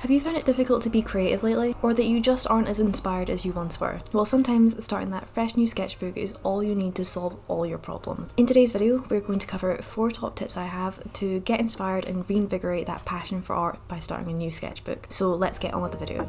Have you found it difficult to be creative lately, or that you just aren't as inspired as you once were? Well, sometimes starting that fresh new sketchbook is all you need to solve all your problems. In today's video, we're going to cover 4 top tips I have to get inspired and reinvigorate that passion for art by starting a new sketchbook. So let's get on with the video.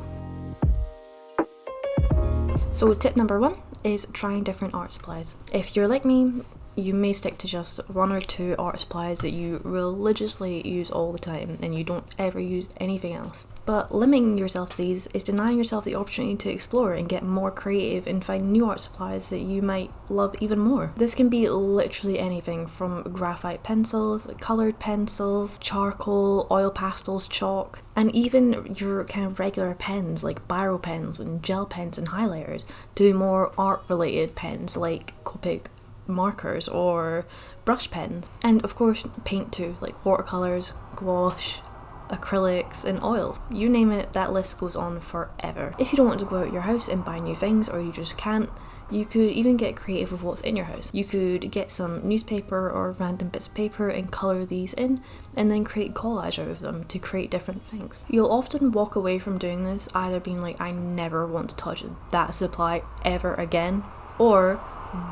So tip number 1 is trying different art supplies. If you're like me, you may stick to just 1 or 2 art supplies that you religiously use all the time and you don't ever use anything else. But limiting yourself to these is denying yourself the opportunity to explore and get more creative and find new art supplies that you might love even more. This can be literally anything from graphite pencils, coloured pencils, charcoal, oil pastels, chalk, and even your kind of regular pens like biro pens and gel pens and highlighters, to more art related pens like Copic markers or brush pens, and of course paint too, like watercolours, gouache, acrylics and oils. You name it, that list goes on forever. If you don't want to go out your house and buy new things, or you just can't, you could even get creative with what's in your house. You could get some newspaper or random bits of paper and colour these in, and then create collage out of them to create different things. You'll often walk away from doing this either being like, I never want to touch that supply ever again, or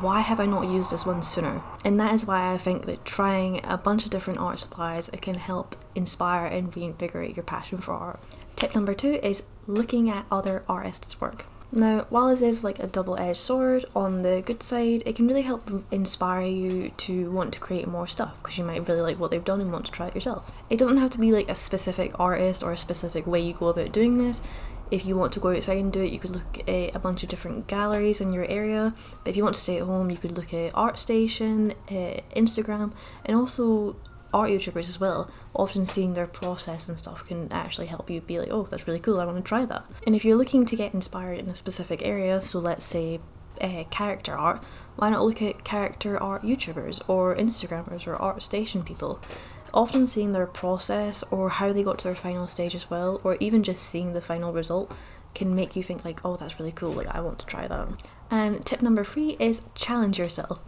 why have I not used this one sooner? And that is why I think that trying a bunch of different art supplies can help inspire and reinvigorate your passion for art. Tip number 2 is looking at other artists' work. Now, while this is like a double-edged sword, on the good side, it can really help inspire you to want to create more stuff because you might really like what they've done and want to try it yourself. It doesn't have to be like a specific artist or a specific way you go about doing this. If you want to go outside and do it, you could look at a bunch of different galleries in your area. But if you want to stay at home, you could look at ArtStation, Instagram, and also art YouTubers as well. Often seeing their process and stuff can actually help you be like, oh, that's really cool, I want to try that. And if you're looking to get inspired in a specific area, so let's say character art, why not look at character art YouTubers or Instagrammers or ArtStation people? Often seeing their process or how they got to their final stage as well, or even just seeing the final result, can make you think like, oh, that's really cool, like I want to try that. And tip number 3 is challenge yourself.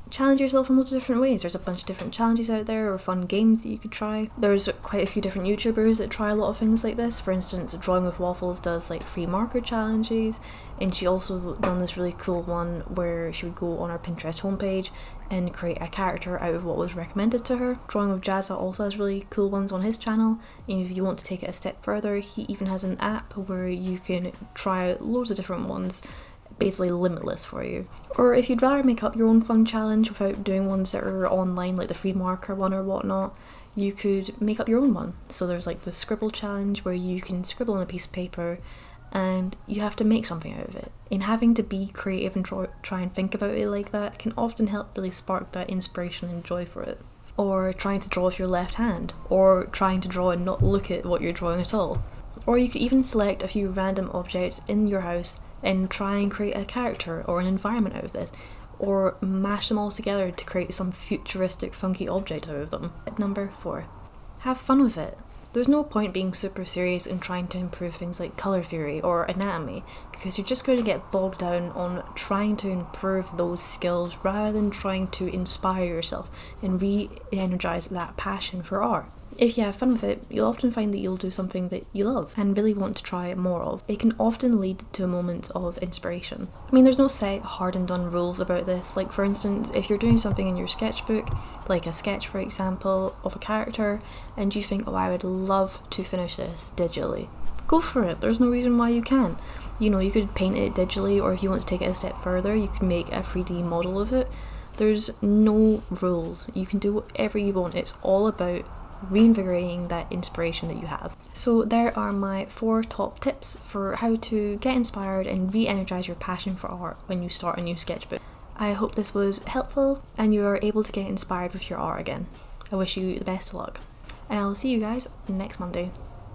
Challenge yourself in lots of different ways. There's a bunch of different challenges out there or fun games that you could try. There's quite a few different YouTubers that try a lot of things like this. For instance, Drawing with Waffles does like free marker challenges, and she also done this really cool one where she would go on her Pinterest homepage and create a character out of what was recommended to her. Drawing with Jazza also has really cool ones on his channel, and if you want to take it a step further, he even has an app where you can try loads of different ones, basically limitless for you. Or if you'd rather make up your own fun challenge without doing ones that are online like the free marker one or whatnot, you could make up your own one. So there's like the scribble challenge where you can scribble on a piece of paper and you have to make something out of it. And having to be creative and try and think about it like that can often help really spark that inspiration and joy for it. Or trying to draw with your left hand, or trying to draw and not look at what you're drawing at all. Or you could even select a few random objects in your house and try and create a character or an environment out of this, or mash them all together to create some futuristic funky object out of them. Tip number 4. Have fun with it. There's no point being super serious and trying to improve things like colour theory or anatomy, because you're just going to get bogged down on trying to improve those skills rather than trying to inspire yourself and re-energize that passion for art. If you have fun with it, you'll often find that you'll do something that you love and really want to try more of. It can often lead to a moment of inspiration. I mean, there's no set, hard and done rules about this. Like for instance, if you're doing something in your sketchbook, like a sketch for example, of a character, and you think, oh, I would love to finish this digitally, go for it. There's no reason why you can't. You know, you could paint it digitally, or if you want to take it a step further, you could make a 3D model of it. There's no rules. You can do whatever you want. It's all about reinvigorating that inspiration that you have. So there are my 4 top tips for how to get inspired and re-energize your passion for art when you start a new sketchbook. I hope this was helpful and you are able to get inspired with your art again. I wish you the best of luck, and I will see you guys next Monday.